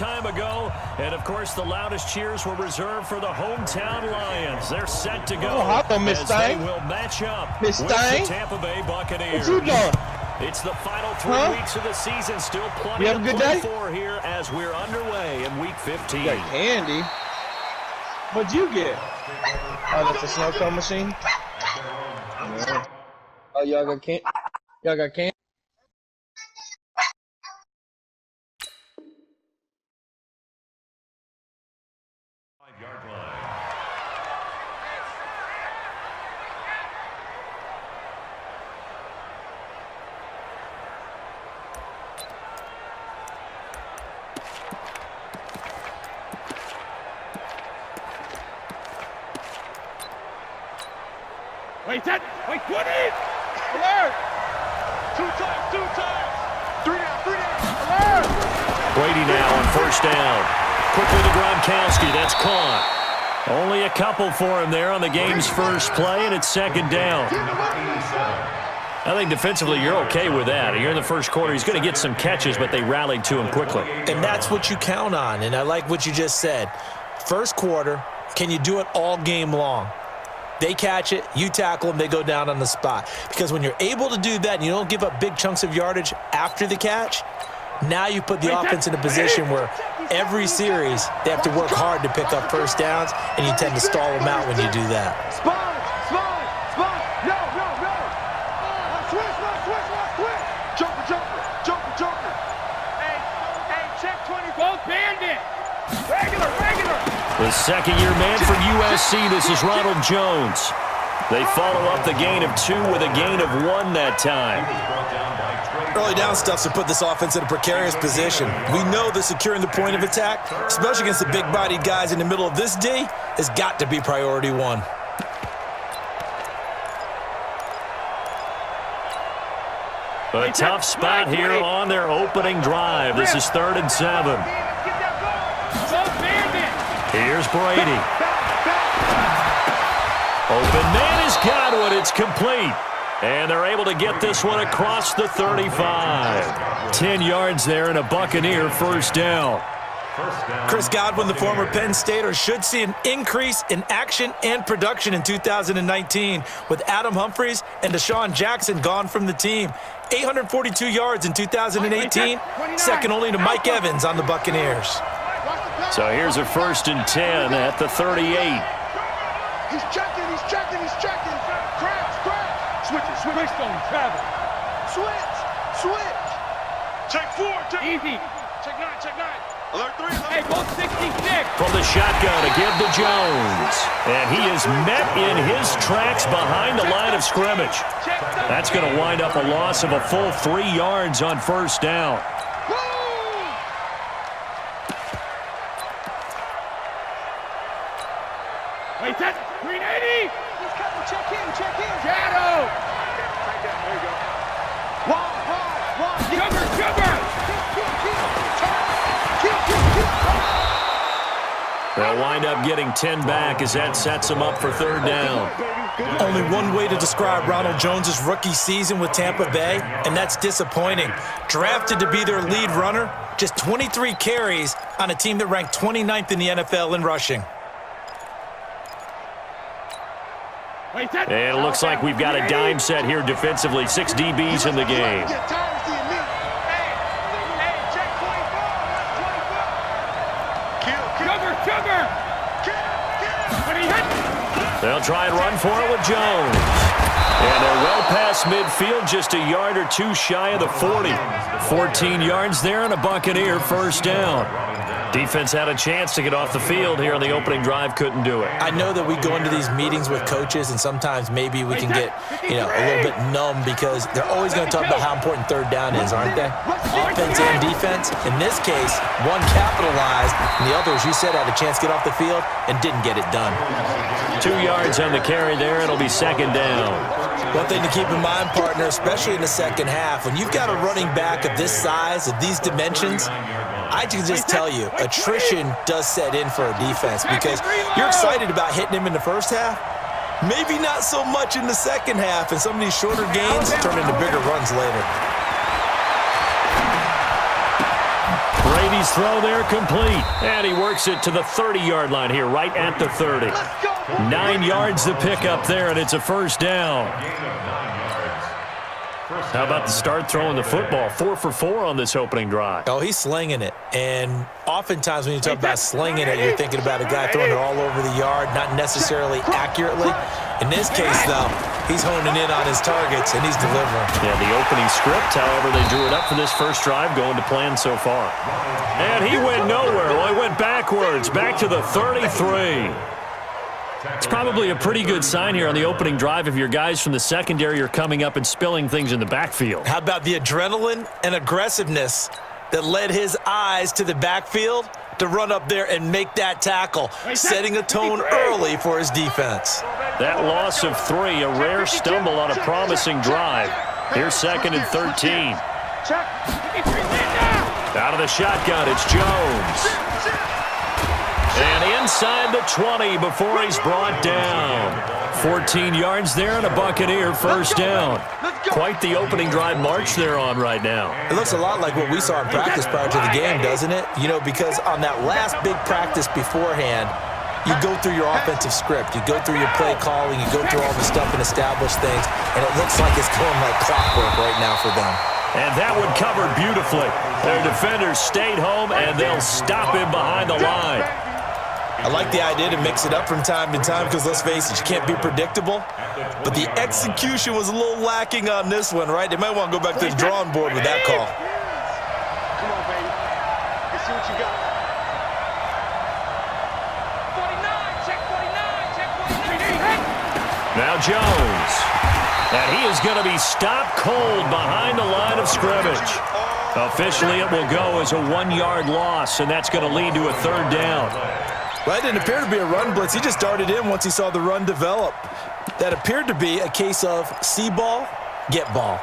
time ago. And, of course, the loudest cheers were reserved for the hometown Lions. They're set to go as they will match up with the Tampa Bay Buccaneers. What you doing? It's the final 3 weeks of the season. Still plenty to play for here as we're underway in Week 15. You got candy. What'd you get? Oh, that's a snow cone machine? Yeah. Oh, y'all got candy? Y'all got candy? Wait, 20! Alert! Two times! Three down! Alert! Brady now on first down. Quickly to Gronkowski, that's caught. Only a couple for him there on the game's first play, and it's second down. I think defensively you're okay with that. You're in the first quarter. He's going to get some catches, but they rallied to him quickly. And that's what you count on, and I like what you just said. First quarter, can you do it all game long? They catch it, you tackle them, they go down on the spot. Because when you're able to do that and you don't give up big chunks of yardage after the catch, now you put the offense in a position where every series they have to work hard to pick up first downs, and you tend to stall them out when you do that. Spot! No! Switch! Joker! Hey, check 20, both bandit! Regular! The second-year man for USC, this is Ronald Jones. They follow up the gain of 2 with a gain of 1 that time. Early down stuff's to put this offense in a precarious position. We know that securing the point of attack, especially against the big-bodied guys in the middle of this D, has got to be priority 1. A tough spot here on their opening drive. This is 3rd and 7. Here's Brady. Open man has got one. It's complete. And they're able to get this one across the 35. 10 yards there and a Buccaneer first down. Chris Godwin, the former Penn Stater, should see an increase in action and production in 2019 with Adam Humphries and Deshaun Jackson gone from the team. 842 yards in 2018, second only to Mike Evans on the Buccaneers. So here's a 1st and 10 at the 38. He's checking. Crash. Switch on travel. Switch. Check 4. Easy. Check 9. Alert 3. Hey, both 66. From the shotgun to give to Jones. And he is met in his tracks behind the line of scrimmage. That's going to wind up a loss of a full 3 yards on first down. Wait, that's 380. He's coming. Check in. Shadow. There you go. One. Sugar. They'll wind up getting 10 back as that sets them up for 3rd down. Only one way to describe Ronald Jones' rookie season with Tampa Bay, and that's disappointing. Drafted to be their lead runner, just 23 carries on a team that ranked 29th in the NFL in rushing. And it looks like we've got a dime set here defensively. 6 DBs in the game. They'll try and run for it with Jones. And they're well past midfield, just a yard or 2 shy of the 40. 14 yards there and a Buccaneer first down. Defense had a chance to get off the field here on the opening drive, couldn't do it. I know that we go into these meetings with coaches, and sometimes maybe we can get, a little bit numb because they're always going to talk about how important 3rd down is, aren't they? Offense and defense. In this case, one capitalized, and the other, as you said, had a chance to get off the field and didn't get it done. 2 yards on the carry there. It'll be second down. One thing to keep in mind, partner, especially in the second half, when you've got a running back of this size, of these dimensions, I can just tell you, attrition does set in for a defense because you're excited about hitting him in the first half. Maybe not so much in the second half, and some of these shorter gains turn into bigger runs later. Brady Brady's throw there complete. And he works it to the 30-yard line here, right at the 30. 9 yards to pick up there, and it's a first down. How about the start throwing the football? 4 for 4 on this opening drive. Oh, he's slinging it. And oftentimes when you talk about slinging it, you're thinking about a guy throwing it all over the yard, not necessarily accurately. In this case, though, he's honing in on his targets, and he's delivering. Yeah, the opening script, however, they drew it up for this first drive, going to plan so far. And he went nowhere. Well, he went backwards, back to the 33. It's probably a pretty good sign here on the opening drive if your guys from the secondary are coming up and spilling things in the backfield. How about the adrenaline and aggressiveness that led his eyes to the backfield to run up there and make that tackle, setting a tone early for his defense. That loss of 3, a rare stumble on a promising drive. Here's 2nd and 13. Out of the shotgun, it's Jones. And inside the 20 before he's brought down. 14 yards there and a Buccaneer first down. Quite the opening drive march they're on right now. It looks a lot like what we saw in practice prior to the game, doesn't it? You know, because on that last big practice beforehand, you go through your offensive script. You go through your play calling. You go through all the stuff and establish things. And it looks like it's going like clockwork right now for them. And that one covered beautifully. Their defenders stayed home, and they'll stop him behind the line. I like the idea to mix it up from time to time because, let's face it, you can't be predictable. But the execution was a little lacking on this one, right? They might want to go back to the drawing board with that call. Come on, baby. Let's see what you got. 49, check 49, check 49. Now Jones. And he is going to be stopped cold behind the line of scrimmage. Officially, it will go as a 1-yard loss, and that's going to lead to a 3rd down. Well, it didn't appear to be a run blitz. He just darted in once he saw the run develop. That appeared to be a case of see ball, get ball.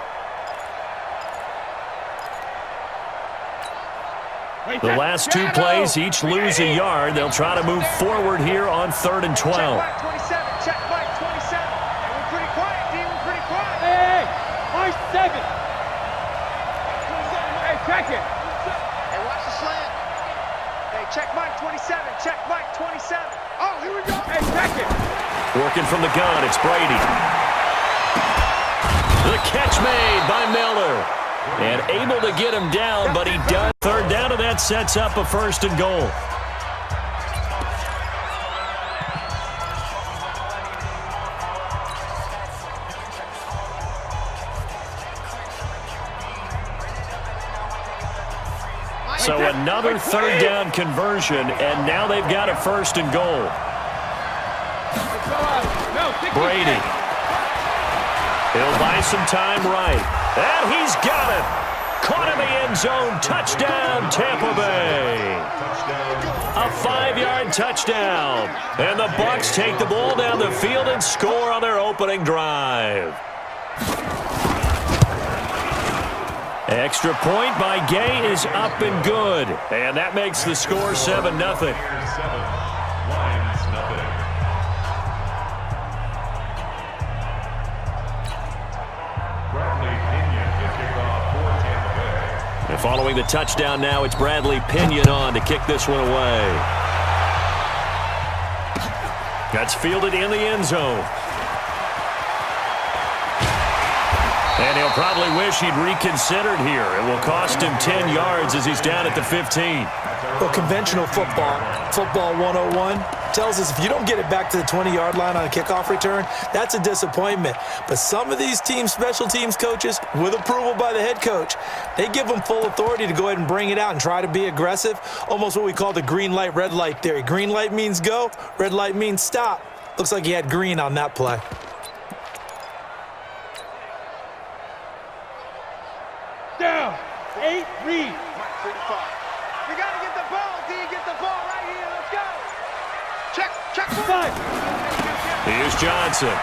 The last 2 plays each lose a yard. They'll try to move forward here on 3rd and 12. Check 27, check Mike 27. Hey, we're pretty quiet, D. We're pretty quiet. Hey, Mike 7. Hey, check it. Hey, watch the slant. Hey, check Mike 27, check Mike 27. Oh, here we go. Hey, check it. Working from the gun, it's Brady. The catch made by Miller. And able to get him down, but he does. 3rd down, and that sets up a 1st and goal. So another 3rd down conversion, and now they've got a 1st and goal. Brady. He'll buy some time right. And he's got it. Caught in the end zone. Touchdown, Tampa Bay. A 5-yard touchdown. And the Bucs take the ball down the field and score on their opening drive. Extra point by Gay is up and good. And that makes the score 7-0. And following the touchdown now, it's Bradley Pinion on to kick this one away. That's fielded in the end zone. And he'll probably wish he'd reconsidered here. It will cost him 10 yards as he's down at the 15. Well, conventional football 101, tells us if you don't get it back to the 20-yard line on a kickoff return, that's a disappointment. But some of these team special teams coaches, with approval by the head coach, they give them full authority to go ahead and bring it out and try to be aggressive, almost what we call the green light, red light theory. Green light means go, red light means stop. Looks like he had green on that play. Down. 8, read. We got to get the ball, D. Get the ball right here. Let's go. Check. 5. Here's Johnson.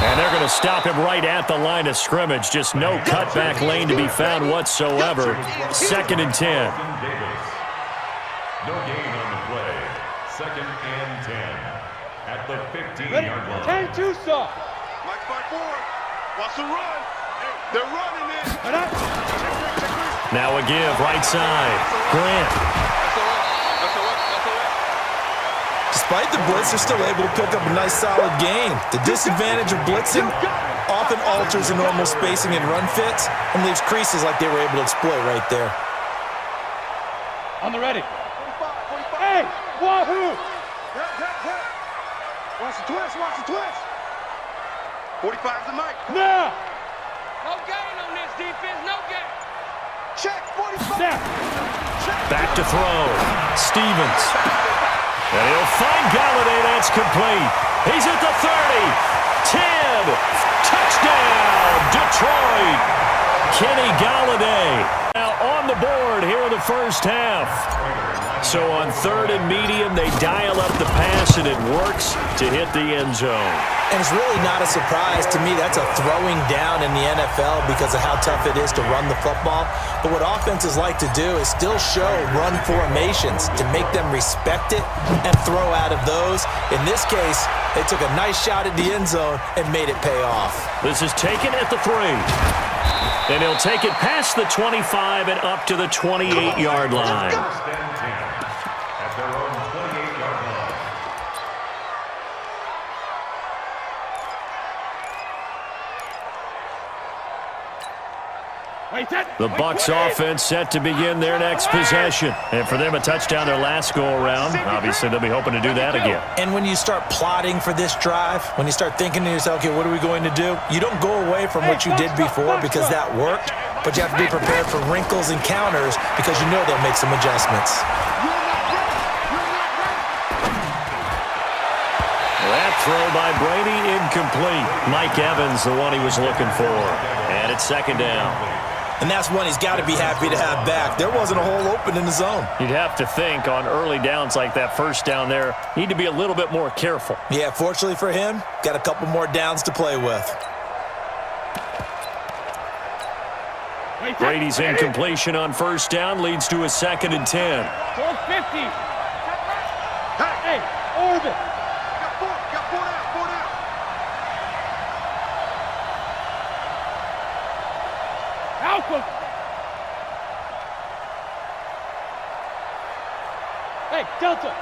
And they're going to stop him right at the line of scrimmage. Just no cutback lane to be found whatsoever. 2nd and 10. No gain on the play. 2nd and 10 at the 15-yard line. 10-2 soft. Mike 5-4. Wants to run. They're running it. Check 3. Now a give, right side. Grant. Despite the blitz, they're still able to pick up a nice, solid gain. The disadvantage of blitzing often alters the normal spacing and run fits and leaves creases like they were able to exploit right there. On the ready. Hey, wahoo! Watch the twist, watch the twist. 45's the mic. Now! No gain on this defense, no gain. Check, 45. Snap! Back to throw. Stevens. And he'll find Galladay. That's complete. He's at the 30. 10. Touchdown, Detroit. Kenny Galladay now on the board here in the first half. So on 3rd and medium, they dial up the pass, and it works to hit the end zone. And it's really not a surprise to me. That's a throwing down in the NFL because of how tough it is to run the football. But what offenses like to do is still show run formations to make them respect it and throw out of those. In this case, they took a nice shot at the end zone and made it pay off. This is taken at the 3. And he'll take it past the 25 and up to the 28-yard line. At their own 28-yard line. The Bucs offense set to begin their next possession. And for them, a touchdown their last go-around. Obviously, they'll be hoping to do that again. And when you start plotting for this drive, when you start thinking to yourself, okay, what are we going to do? You don't go away from what you did before because that worked, but you have to be prepared for wrinkles and counters because you know they'll make some adjustments. That throw by Brady incomplete. Mike Evans, the one he was looking for. And it's 2nd down. And that's one he's got to be happy to have back. There wasn't a hole open in the zone. You'd have to think on early downs like that first down there, need to be a little bit more careful. Yeah, fortunately for him, got a couple more downs to play with. Brady's incompletion on 1st down leads to a 2nd and 10. 450. Hey, orbit. Got four down. Alpha. Hey, Delta.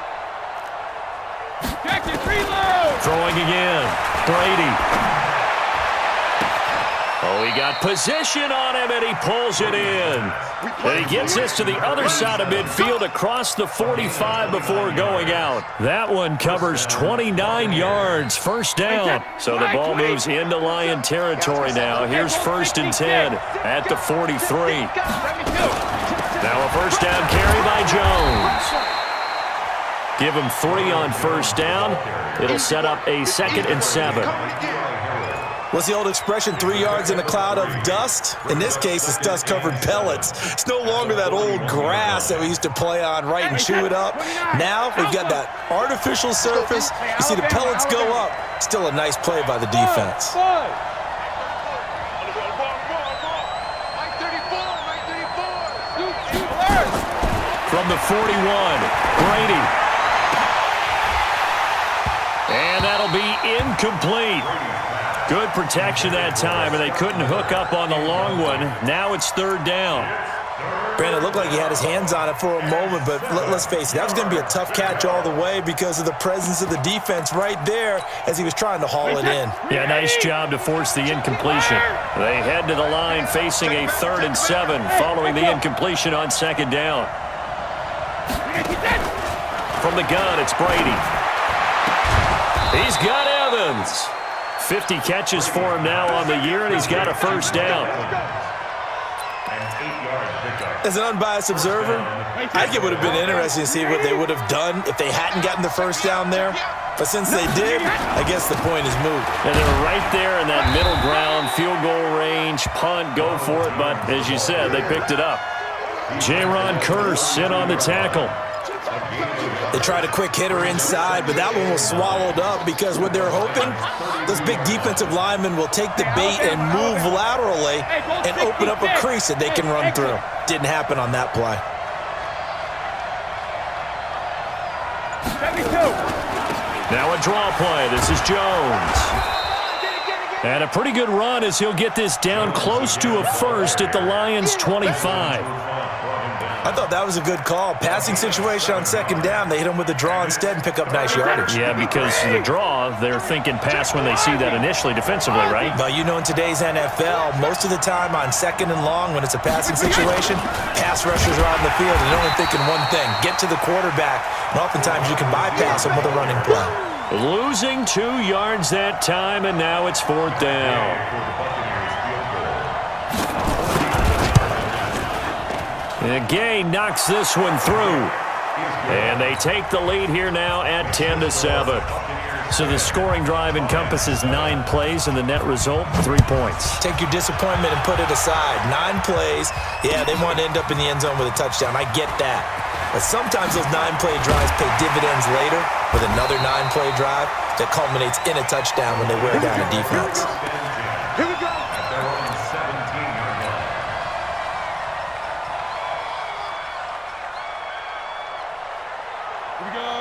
Jackson, reload. Throwing again. Brady. Oh, he got position on him, and he pulls it in. And he gets this to the other side of midfield across the 45 before going out. That one covers 29 yards, 1st down. So the ball moves into Lion territory now. Here's 1st and 10 at the 43. Now a 1st down carry by Jones. Give him 3 on 1st down. It'll set up a 2nd and 7. What's the old expression, 3 yards in a cloud of dust? In this case, it's dust-covered pellets. It's no longer that old grass that we used to play on, right, and chew it up. Now we've got that artificial surface. You see the pellets go up. Still a nice play by the defense. From the 41, Brady. And that'll be incomplete. Good protection that time, and they couldn't hook up on the long one. Now it's 3rd down. Brandon, it looked like he had his hands on it for a moment, but let's face it, that was going to be a tough catch all the way because of the presence of the defense right there as he was trying to haul it in. Yeah, nice job to force the incompletion. They head to the line facing a 3rd and 7 following the incompletion on 2nd down. From the gun, it's Brady. He's got Evans. 50 catches for him now on the year, and he's got a 1st down. As an unbiased observer, I think it would have been interesting to see what they would have done if they hadn't gotten the 1st down there. But since they did, I guess the point is moot. And they're right there in that middle ground, field goal range, punt, go for it. But as you said, they picked it up. J-Ron Curse in on the tackle. They tried a quick hitter inside, but that one was swallowed up because what they're hoping, those big defensive linemen will take the bait and move laterally and open up a crease that they can run through. Didn't happen on that play. Now a draw play. This is Jones. And a pretty good run as he'll get this down close to a first at the Lions' 25. I thought that was a good call. Passing situation on second down. They hit him with a draw instead and pick up nice yardage. Yeah, because the draw, they're thinking pass when they see that initially defensively, right? But you know, in today's NFL, most of the time on second and long, when it's a passing situation, pass rushers are out in the field and they're only thinking one thing, get to the quarterback. And oftentimes you can bypass them with a running play. Losing 2 yards that time, and now it's 4th down. And Gay knocks this one through. And they take the lead here now at 10-7. So the scoring drive encompasses 9 plays, and the net result, 3 points. Take your disappointment and put it aside. 9 plays. Yeah, they want to end up in the end zone with a touchdown. I get that. But sometimes those 9-play drives pay dividends later with another 9-play drive that culminates in a touchdown when they wear down a defense. Here we go.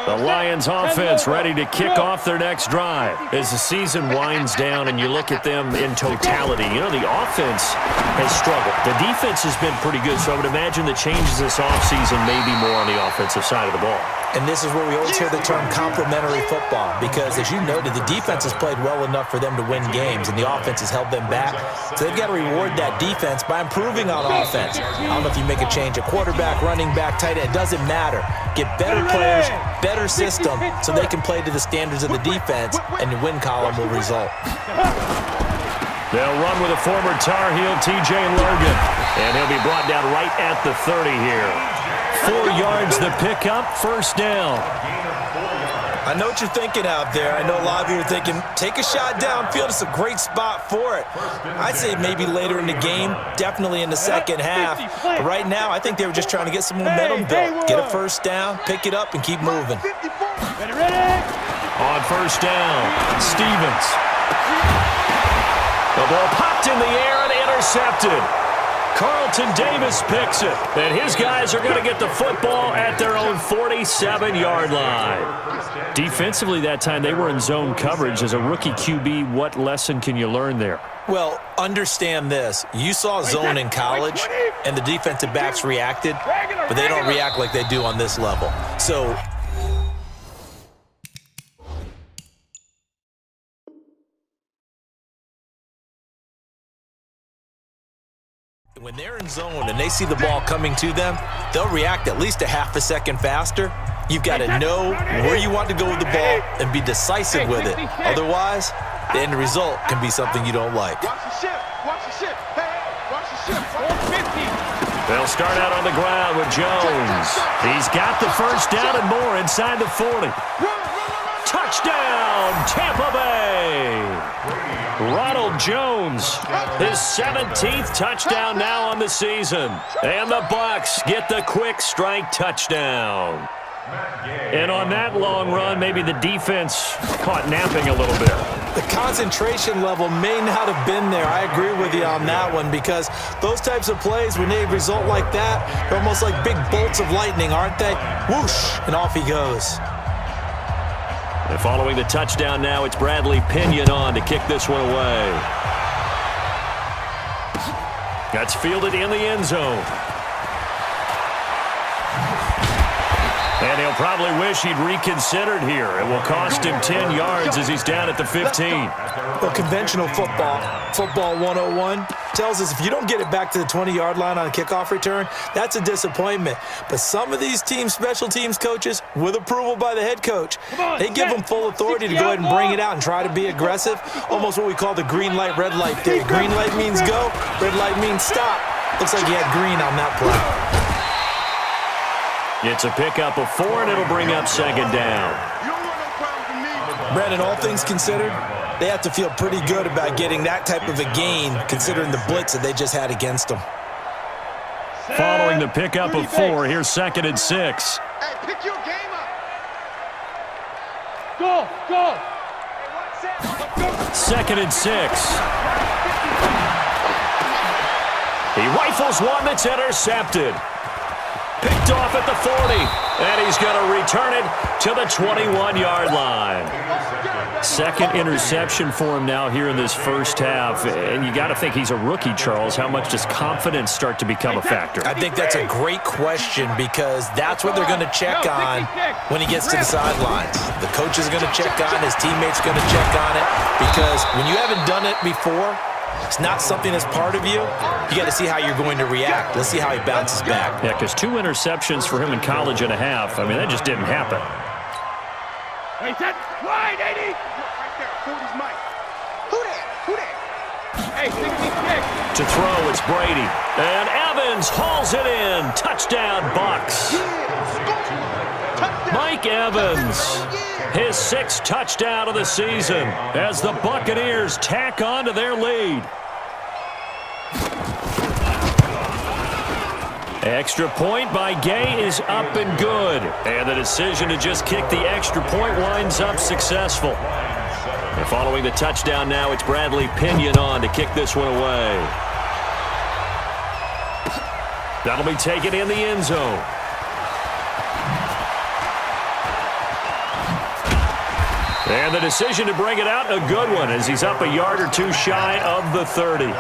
The Lions offense ready to kick off their next drive. As the season winds down and you look at them in totality, you know, the offense has struggled. The defense has been pretty good, so I would imagine the changes this offseason may be more on the offensive side of the ball. And this is where we always hear the term complementary football because, as you noted, the defense has played well enough for them to win games, and the offense has held them back. So they've got to reward that defense by improving on offense. I don't know if you make a change, a quarterback, running back, tight end, it doesn't matter. Get better players, better system, so they can play to the standards of the defense, and the win column will result. They'll run with a former Tar Heel, T.J. Logan, and he'll be brought down right at the 30 here. 4 yards the pickup, 1st down. I know what you're thinking out there. I know a lot of you are thinking, take a shot downfield. It's a great spot for it. I'd say maybe later in the game, definitely in the second half. But right now, I think they were just trying to get some momentum built. Get a 1st down, pick it up, and keep moving. On 1st down, Stevens. The ball popped in the air and intercepted. Carlton Davis picks it, and his guys are going to get the football at their own 47-yard line. Defensively that time, they were in zone coverage. As a rookie QB, what lesson can you learn there? Well, understand this. You saw zone in college, and the defensive backs reacted, but they don't react like they do on this level. So when they're in zone and they see the ball coming to them, they'll react at least a half a second faster. You've got to know where you want to go with the ball and be decisive with it. Otherwise, the end result can be something you don't like. Watch the shift. Watch the shift. Hey, watch the shift. They'll start out on the ground with Jones. He's got the 1st down and more inside the 40. Touchdown, Tampa Bay! Ronald Jones, his 17th touchdown now on the season. And the Bucs get the quick strike touchdown. And on that long run, maybe the defense caught napping a little bit. The concentration level may not have been there. I agree with you on that one because those types of plays, when they result like that, they're almost like big bolts of lightning, aren't they? Whoosh, and off he goes. And following the touchdown now, it's Bradley Pinion on to kick this one away. That's fielded in the end zone. And he'll probably wish he'd reconsidered here. It will cost him 10 yards as he's down at the 15. Well, conventional football 101, tells us if you don't get it back to the 20-yard line on a kickoff return, that's a disappointment. But some of these team special teams coaches, with approval by the head coach, they give them full authority to go ahead and bring it out and try to be aggressive, almost what we call the green light, red light theory. Green light means go, red light means stop. Looks like he had green on that play. It's a pickup of 4, and it'll bring up 2nd down. Brandon, all things considered, they have to feel pretty good about getting that type of a gain, considering the blitz that they just had against them. Following the pickup of 4, here's 2nd and 6. Hey, pick your game up. Go. 2nd and 6. He rifles one that's intercepted. Picked picked off at the 40. And he's going to return it to the 21-yard line. Second interception for him now here in this first half. And you got to think he's a rookie, Charles. How much does confidence start to become a factor? I think that's a great question because that's what they're going to check on when he gets to the sidelines. The coach is going to check on, his teammates going to check on it, because when you haven't done it before, it's not something that's part of you. You got to see how you're going to react. Let's see how he bounces back. Yeah, because 2 interceptions for him in college and a half. I mean, that just didn't happen. Hey, set, wide, 80. Right there, 40's Mike. Who that? Hey, 66. To throw, it's Brady. And Evans hauls it in. Touchdown, Bucs. Mike Evans, his 6th touchdown of the season as the Buccaneers tack on to their lead. Extra point by Gay is up and good. And the decision to just kick the extra point winds up successful. And following the touchdown now, it's Bradley Pinion on to kick this one away. That'll be taken in the end zone. And the decision to bring it out, a good one, as he's up a yard or 2 shy of the 30.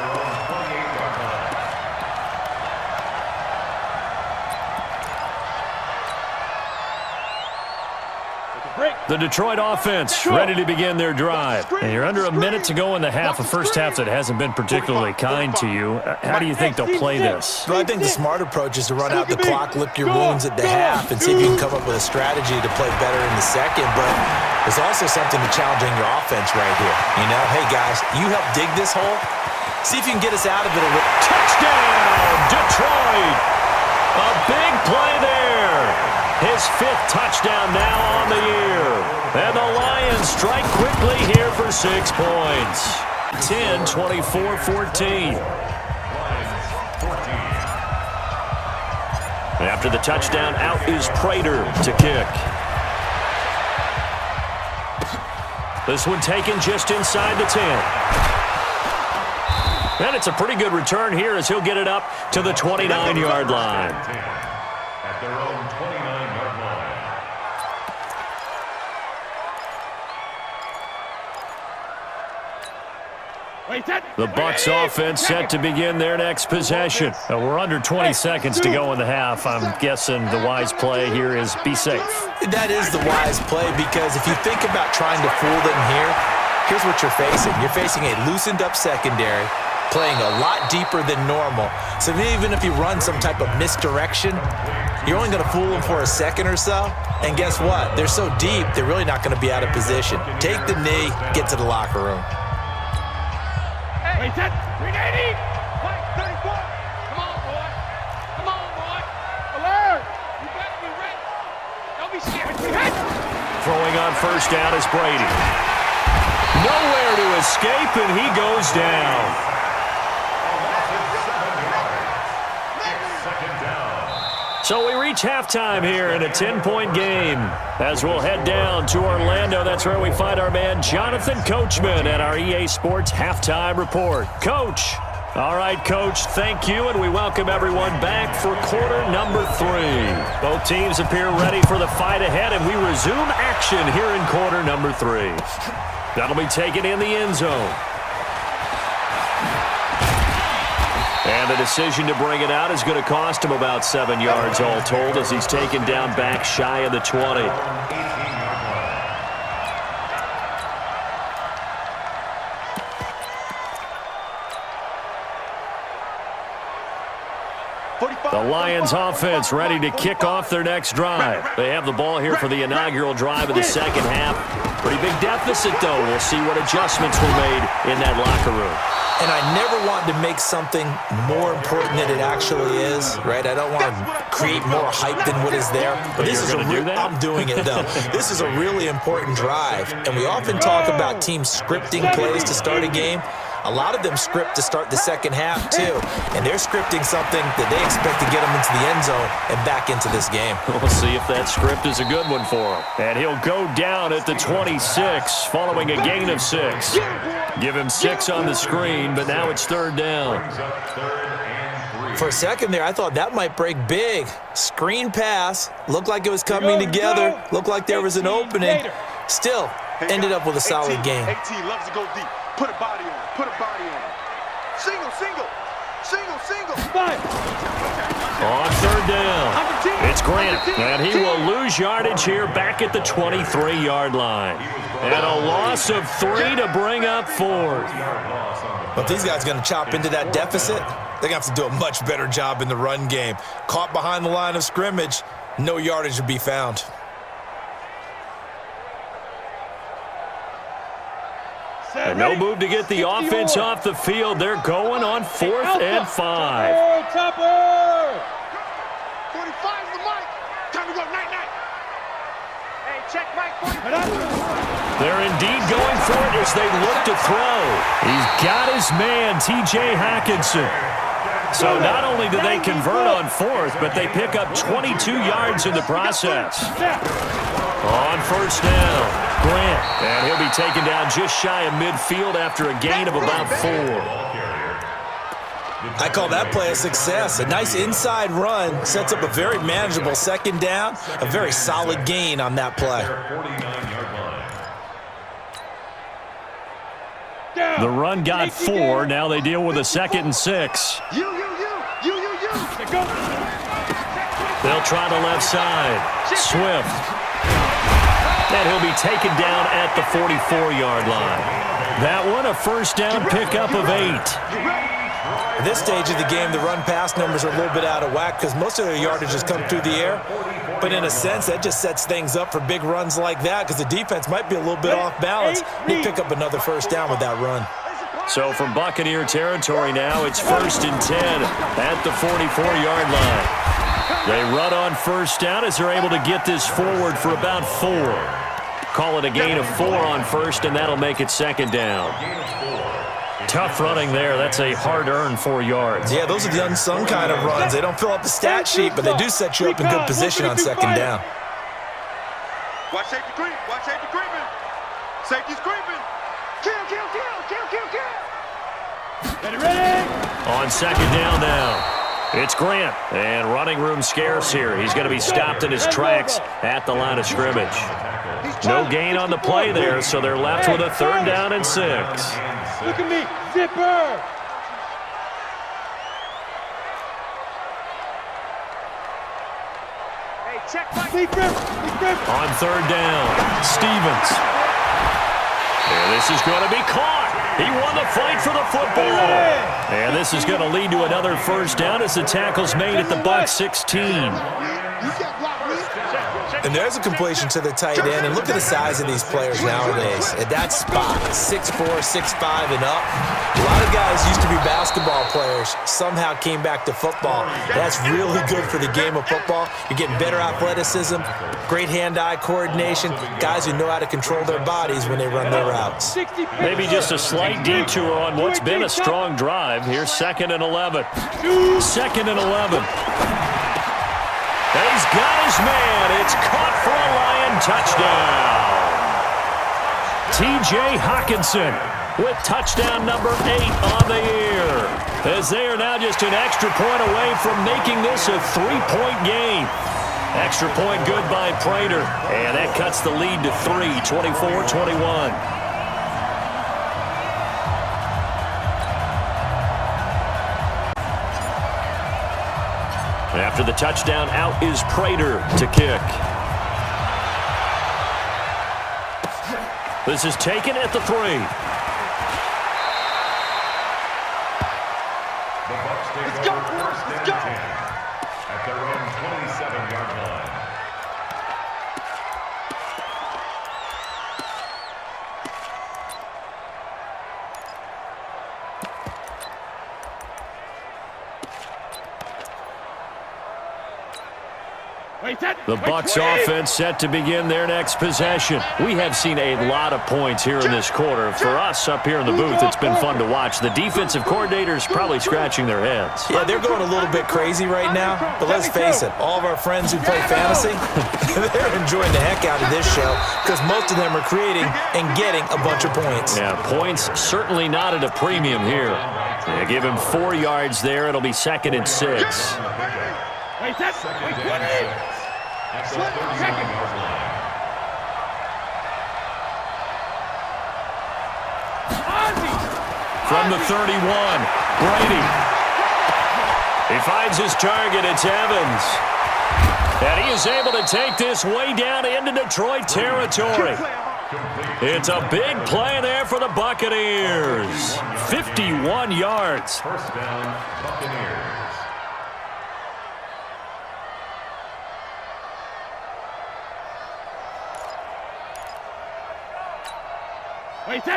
The Detroit offense ready to begin their drive. And you're under a minute to go in the half, a first half that hasn't been particularly kind to you. How do you think they'll play this? Well, I think the smart approach is to run out the clock, lick your wounds at the half, and see if you can come up with a strategy to play better in the second. But there's also something to challenging your offense right here. You know, hey, guys, you help dig this hole. See if you can get us out of it a little. Touchdown, Detroit! A big play there. His 5th touchdown now on the year. And the Lions strike quickly here for 6 points. 10, 24, 14. After the touchdown, out is Prater to kick. This one taken just inside the 10. And it's a pretty good return here as he'll get it up to the 29-yard line. At their own 29-yard line. The Bucs offense set to begin their next possession. We're under 20 seconds to go in the half. I'm guessing the wise play here is be safe. That is the wise play, because if you think about trying to fool them here, here's what you're facing. You're facing a loosened up secondary, playing a lot deeper than normal. So even if you run some type of misdirection, you're only going to fool them for a second or so. And guess what? They're so deep, they're really not going to be out of position. Take the knee, get to the locker room. Wait, set, 380. Mike, 34. Come on, boy. Come on, boy. Alert. You better be ready. Don't be scared. Throwing on first down is Brady. Nowhere to escape, and he goes down. So we reach halftime here in a 10-point game. As we'll head down to Orlando, that's where we find our man Jonathan Coachman at our EA Sports Halftime Report. Coach. All right, Coach, thank you, and we welcome everyone back for quarter number 3. Both teams appear ready for the fight ahead, and we resume action here in quarter number 3. That'll be taken in the end zone. And the decision to bring it out is going to cost him about 7 yards all told, as he's taken down back shy of the 20. The Lions offense ready to kick off their next drive. They have the ball here for the inaugural drive of the second half. Pretty big deficit, though. We'll see what adjustments were made in that locker room. And I never want to make something more important than it actually is, right? I don't want to create more hype than what is there. But this is I'm doing it, though. This is a really important drive. And we often talk about teams scripting plays to start a game. A lot of them script to start the second half, too. And they're scripting something that they expect to get them into the end zone and back into this game. We'll see if that script is a good one for him. And he'll go down at the 26, following a gain of 6. Give him 6 on the screen, but now it's third down. For a second there, I thought that might break big. Screen pass, looked like it was coming together, looked like there was an opening. Still, ended up with a solid game. 18 loves to go deep. Put a body on it. Put a body on it. Single, single. Single, single. On third down, it's Grant, and he will lose yardage here back at the 23-yard line. And a loss of 3 to bring up 4th. But these guys are going to chop into that deficit. They're going to have to do a much better job in the run game. Caught behind the line of scrimmage, no yardage to be found. And no move to get the offense off the field. They're going on 4th and 5. 45's the mic. Time to go night-night. Hey, check Mike 45. They're indeed going for it as they look to throw. He's got his man, T.J. Hockenson. So not only do they convert on 4th, but they pick up 22 yards in the process. On first down, Grant, and he'll be taken down just shy of midfield after a gain of about 4. I call that play a success. A nice inside run sets up a very manageable second down, a very solid gain on that play. The run got 4. Now they deal with a 2nd and 6. You. They'll try the left side. Swift. And he'll be taken down at the 44-yard line. That one a first down pickup of 8. At this stage of the game, the run-pass numbers are a little bit out of whack because most of their yardage has come through the air. But in a sense, that just sets things up for big runs like that because the defense might be a little bit off balance. They pick up another first down with that run. So from Buccaneer territory now, it's 1st and 10 at the 44-yard line. They run on first down as they're able to get this forward for about 4. Call it a gain of 4 on first, and that'll make it 2nd down. Tough running there. That's a hard-earned 4 yards. Yeah, those are the unsung kind of runs. They don't fill up the stat sheet, but they do set you up in good position on 2nd down. Watch safety creep. Watch safety creeping. Safety's creeping. Kill. Ready? On 2nd down now, it's Grant, and running room scarce here. He's going to be stopped in his tracks at the line of scrimmage. No gain on the play there, so they're left with a 3rd down and 6. Look at me, zipper. Hey, check Mike. On 3rd down, Stevens. And this is going to be caught. He won the fight for the football. And this is going to lead to another first down as the tackle's made at the Bucs 16. And there's a completion to the tight end. And look at the size of these players nowadays. At that spot, 6'4", 6'5", and up. A lot of guys used to be basketball players, somehow came back to football. That's really good for the game of football. You're getting better athleticism, great hand-eye coordination, guys who know how to control their bodies when they run their routes. Maybe just a slight detour on what's been a strong drive. Here's 2nd and 11. 2nd and 11. And he's got his man. It's caught for a Lion touchdown. T.J. Hockenson with touchdown number 8 on the year. As they are now just an extra point away from making this a 3-point game. Extra point good by Prater. And that cuts the lead to 3, 24-21. After the touchdown, out is Prater to kick. This is taken at the 3. The Bucs take over 1st and 10 at their own 27-yard line. Wait The Bucs offense set to begin their next possession. We have seen a lot of points here in this quarter. For us up here in the booth, it's been fun to watch. The defensive coordinators probably scratching their heads. Yeah, they're going a little bit crazy right now, but let's face it, all of our friends who play fantasy, they're enjoying the heck out of this show because most of them are creating and getting a bunch of points. Yeah, points certainly not at a premium here. Yeah, give him 4 yards there. It'll be 2nd and 6. Wait, that's what is? From the 31, Brady. He finds his target. It's Evans. And he is able to take this way down into Detroit territory. It's a big play there for the Buccaneers. 51 yards. First down, Buccaneers.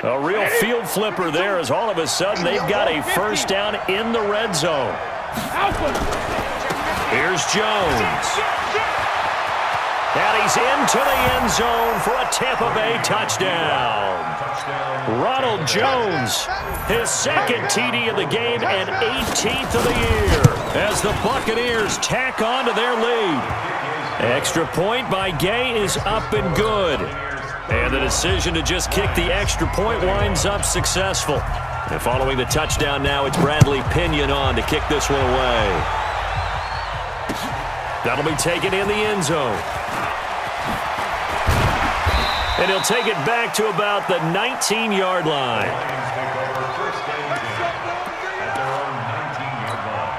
A real field flipper there as all of a sudden they've got a first down in the red zone. Here's Jones. And he's into the end zone for a Tampa Bay touchdown. Ronald Jones, his 2nd TD of the game and 18th of the year as the Buccaneers tack on to their lead. Extra point by Gay is up and good. And the decision to just kick the extra point winds up successful. And following the touchdown now, it's Bradley Pinion on to kick this one away. That'll be taken in the end zone. And he'll take it back to about the 19-yard line. Lions take over first and 10 at their own 19-yard line.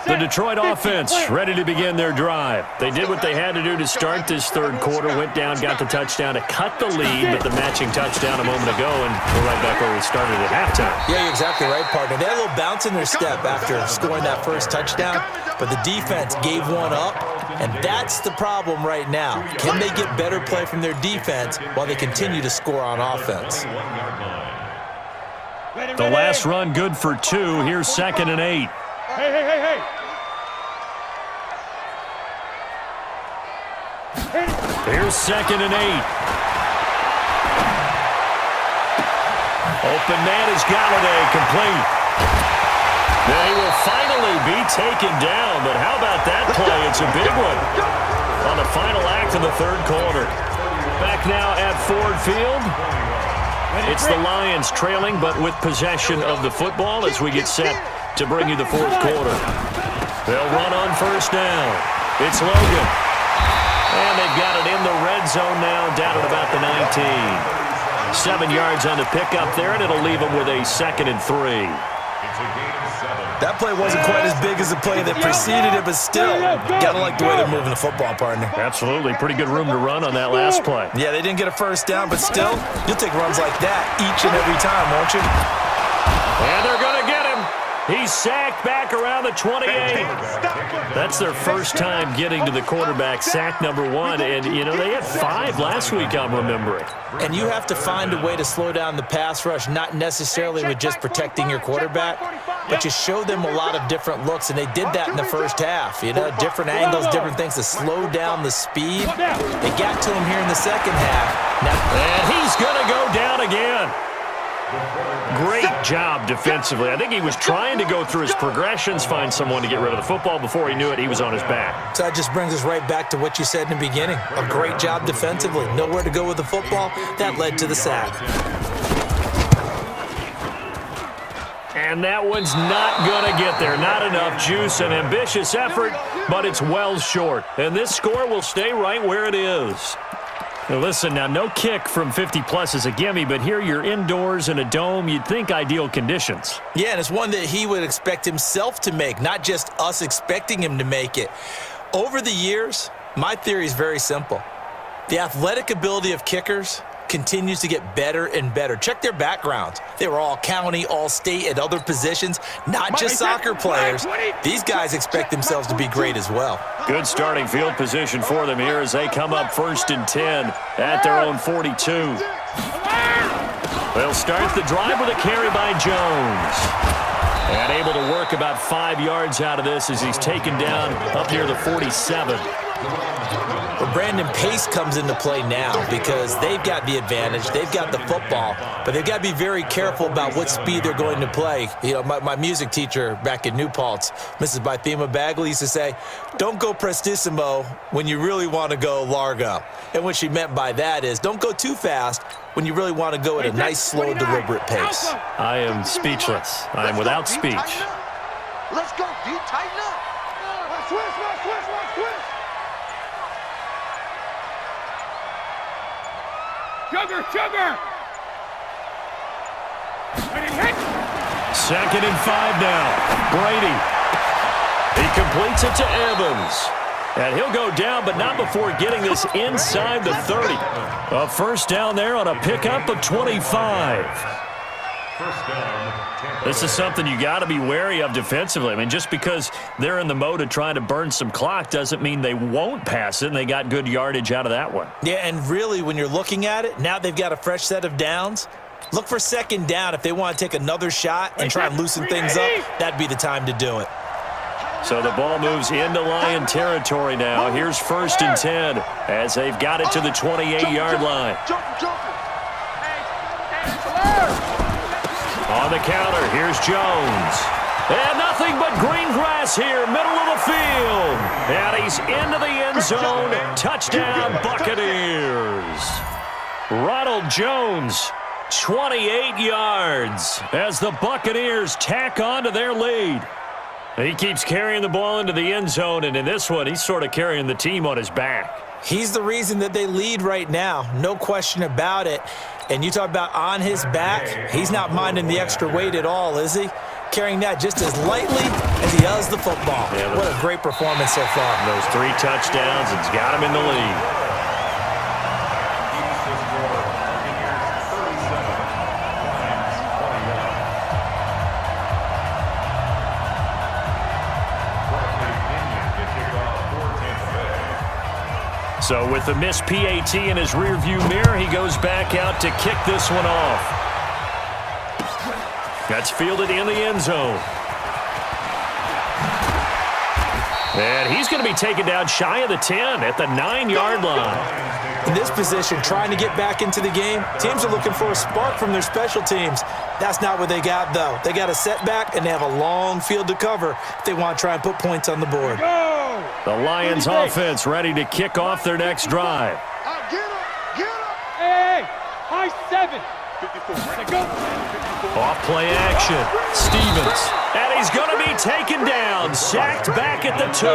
The Detroit offense ready to begin their drive. They did what they had to do to start this third quarter, went down, got the touchdown to cut the lead, but the matching touchdown a moment ago, and we're right back where we started at halftime. Yeah, you're exactly right, partner. They had a little bounce in their step after scoring that first touchdown, but the defense gave one up, and that's the problem right now. Can they get better play from their defense while they continue to score on offense? The last run good for 2. Here's 2nd and 8. Hey. Here's 2nd and 8. Open man is Galladay, complete. Then he will finally be taken down, but how about that play? It's a big one on the final act of the third quarter. Back now at Ford Field. It's the Lions trailing, but with possession of the football as we get set to bring you the fourth quarter. They'll run on first down. It's Logan. And they've got it in the red zone now, down at about the 19. 7 yards on the pickup there, and it'll leave them with a 2nd and 3. That play wasn't quite as big as the play that preceded it, but still, gotta like the way they're moving the football, partner. Absolutely. Pretty good room to run on that last play. Yeah, they didn't get a first down, but still, you'll take runs like that each and every time, won't you? And they're going to get him. He's sacked back around the 28. That's their first time getting to the quarterback, sack number 1. And, you know, they had 5 last week, I'm remembering. And you have to find a way to slow down the pass rush, not necessarily with just protecting your quarterback, but you show them a lot of different looks, and they did that in the first half. You know, different angles, different things to slow down the speed. They got to him here in the second half. And he's going to go down again. Great job defensively. I think he was trying to go through his progressions, find someone to get rid of the football. Before he knew it, he was on his back. So that just brings us right back to what you said in the beginning. A great job defensively. Nowhere to go with the football. That led to the sack. And that one's not going to get there. Not enough juice. An ambitious effort, but it's well short. And this score will stay right where it is. Now listen, now no kick from 50-plus is a gimme, but here you're indoors in a dome. You'd think ideal conditions. Yeah, and it's one that he would expect himself to make, not just us expecting him to make it. Over the years, my theory is very simple. The athletic ability of kickers continues to get better and better. Check their backgrounds. They were all county, all state, at other positions, not just soccer players. These guys expect themselves to be great as well. Good starting field position for them here as they come up 1st and 10 at their own 42. They'll start the drive with a carry by Jones. And able to work about 5 yards out of this as he's taken down up near the 47. Well, Brandon, pace comes into play now because they've got the advantage. They've got the football, but they've got to be very careful about what speed they're going to play. You know, my music teacher back in New Paltz, Mrs. Bythema Bagley, used to say, don't go prestissimo when you really want to go largo. And what she meant by that is don't go too fast when you really want to go at a nice, slow, deliberate pace. I am speechless. I am without speech. Let's go, D. Tighten up. Switch. Sugar. When it hits. 2nd and 5 now. Brady. He completes it to Evans. And he'll go down, but not before getting this inside the 30. A first down there on a pickup of 25. First down. This is something you got to be wary of defensively. I mean, just because they're in the mode of trying to burn some clock doesn't mean they won't pass it, and they got good yardage out of that one. Yeah, and really, when you're looking at it, now they've got a fresh set of downs. Look for 2nd down if they want to take another shot and try and loosen things up. That'd be the time to do it. So the ball moves into Lion territory now. Here's 1st and 10 as they've got it to the 28-yard line. On the counter, here's Jones. And nothing but green grass here, middle of the field. And he's into the end zone. Touchdown, Buccaneers. Ronald Jones, 28 yards as the Buccaneers tack on to their lead. He keeps carrying the ball into the end zone, and in this one, he's sort of carrying the team on his back. He's the reason that they lead right now, no question about it. And you talk about on his back, he's not minding the extra weight at all, is he? Carrying that just as lightly as he does the football. Yeah, what a great performance so far. Those 3 touchdowns, it's got him in the lead. So with the missed PAT in his rearview mirror, he goes back out to kick this one off. That's fielded in the end zone. And he's going to be taken down shy of the 10 at the 9-yard line. In this position, trying to get back into the game, teams are looking for a spark from their special teams. That's not what they got, though. They got a setback, and they have a long field to cover if they want to try and put points on the board. The Lions offense ready to kick off their next drive. Get him! Hey! High 7! 54. Go! Off play action. Stevens. And he's going to be taken down. Sacked back at the 2.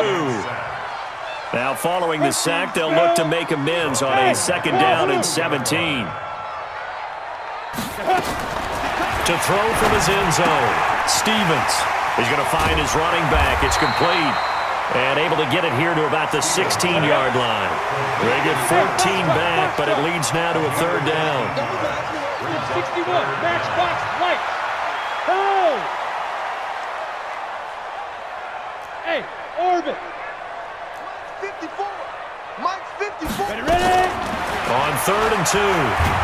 Now following the sack, they'll look to make amends on a 2nd down and 17. To throw from his end zone. Stevens. He's going to find his running back. It's complete. And able to get it here to about the 16-yard line. They get 14 back, but it leads now to a 3rd down. 61, matchbox, light. Oh! Hey, orbit. 54. Mike's 54. Ready? On 3rd and 2,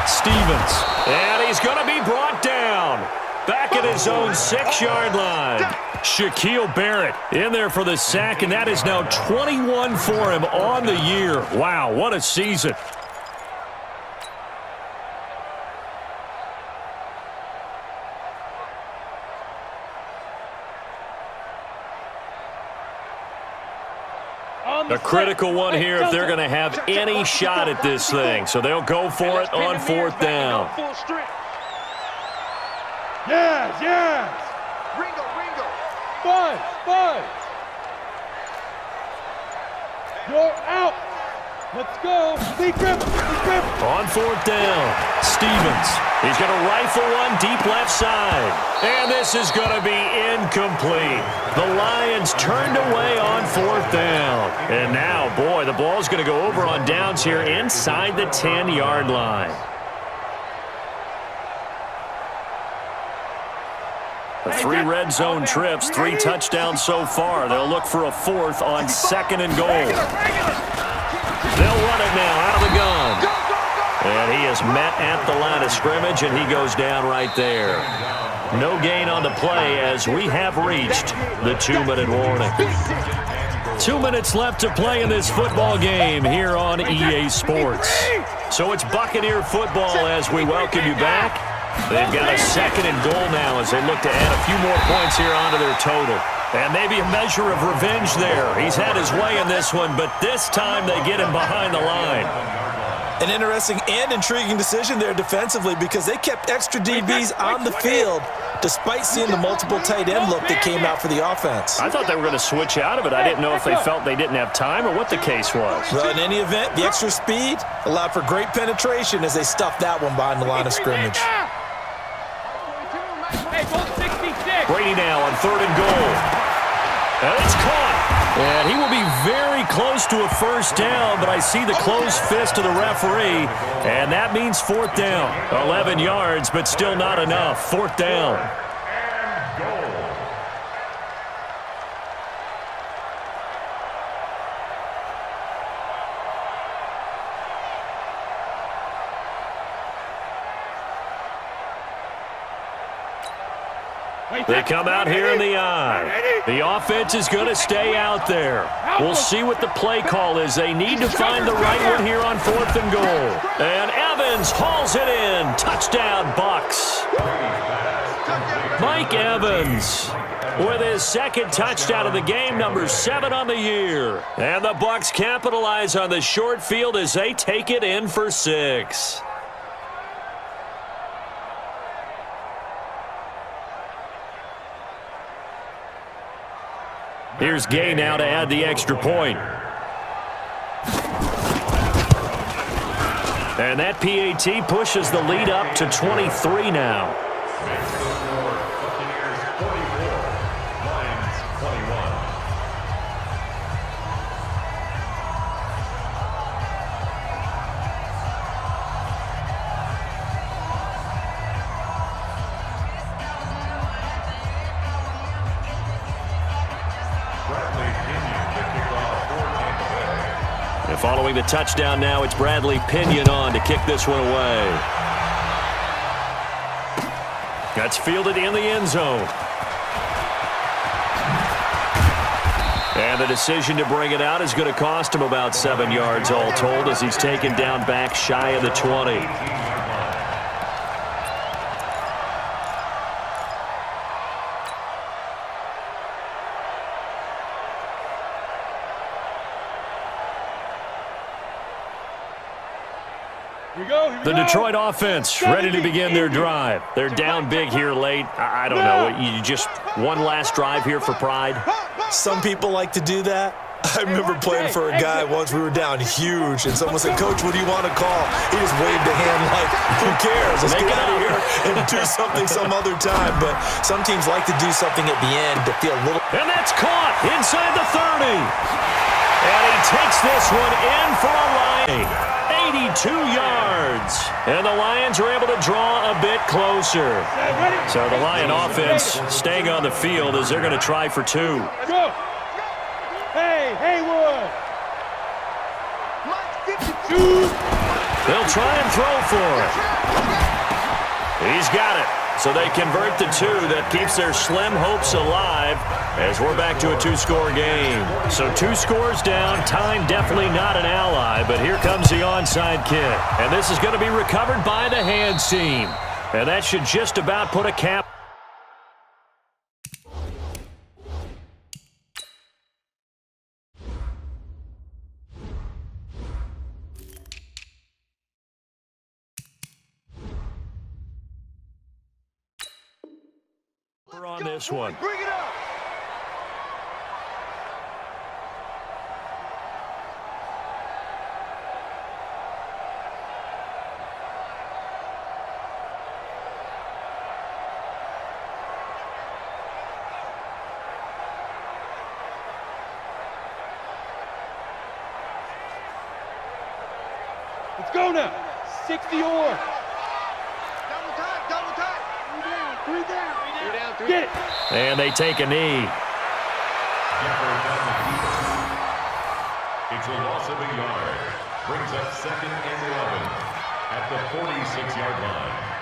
Stevens. And he's going to be brought down. Back at his own 6-yard line. Shaquille Barrett in there for the sack, and that is now 21 for him on the year. Wow, what a season. A critical one here if they're going to have any shot at this thing. So they'll go for it on 4th down. Yes! Ringo. Buzz! You're out! Let's go! Lee Griffin! On 4th down, Stevens. He's going to rifle one deep left side. And this is going to be incomplete. The Lions turned away on 4th down. And now, boy, the ball's going to go over on downs here inside the 10-yard line. The 3 red zone trips, 3 touchdowns so far. They'll look for a 4th on 2nd and goal. They'll run it now out of the gun. And he is met at the line of scrimmage, and he goes down right there. No gain on the play as we have reached the 2-minute warning. 2 minutes left to play in this football game here on EA Sports. So it's Buccaneer football as we welcome you back. They've got a 2nd and goal now as they look to add a few more points here onto their total. And maybe a measure of revenge there. He's had his way in this one, but this time they get him behind the line. An interesting and intriguing decision there defensively because they kept extra DBs on the field despite seeing the multiple tight end look that came out for the offense. I thought they were going to switch out of it. I didn't know if they felt they didn't have time or what the case was. Well, in any event, the extra speed allowed for great penetration as they stuffed that one behind the line of scrimmage. Brady now on 3rd and goal. And it's caught. And he will be very close to a first down, but I see the closed fist of the referee, and that means 4th down. 11 yards, but still not enough. 4th down. They come out here in the eye. The offense is going to stay out there. We'll see what the play call is. They need to find the right one here on 4th and goal. And Evans hauls it in. Touchdown, Bucs. Mike Evans with his 2nd touchdown of the game, number 7 on the year. And the Bucs capitalize on the short field as they take it in for 6. Here's Gay now to add the extra point. And that PAT pushes the lead up to 23 now. Following the touchdown now, it's Bradley Pinion on to kick this one away. That's fielded in the end zone. And the decision to bring it out is going to cost him about 7 yards all told as he's taken down back shy of the 20. The Detroit offense ready to begin their drive. They're down big here late. I don't know. You just one last drive here for pride? Some people like to do that. I remember playing for a guy once. We were down huge, and someone said, "Coach, what do you want to call?" He just waved a hand like, "Who cares? Let's get out of here and do something some other time." But some teams like to do something at the end to feel a little. And that's caught inside the 30. And he takes this one in for a line. 82 yards. And the Lions are able to draw a bit closer. So the Lion offense staying on the field as they're going to try for 2. Go. Hey, Haywood. They'll try and throw for it. He's got it. So they convert the 2. That keeps their slim hopes alive as we're back to a 2-score game. So 2 scores down. Time definitely not an ally, but here comes the onside kick. And this is going to be recovered by the hands team. And that should just about put a cap. On this one. Bring it up. Let's go now. 60 or. Double time. 3 down. Get it. And they take a knee. It's a loss of a yard. Brings up 2nd and 11. at the 46-yard line.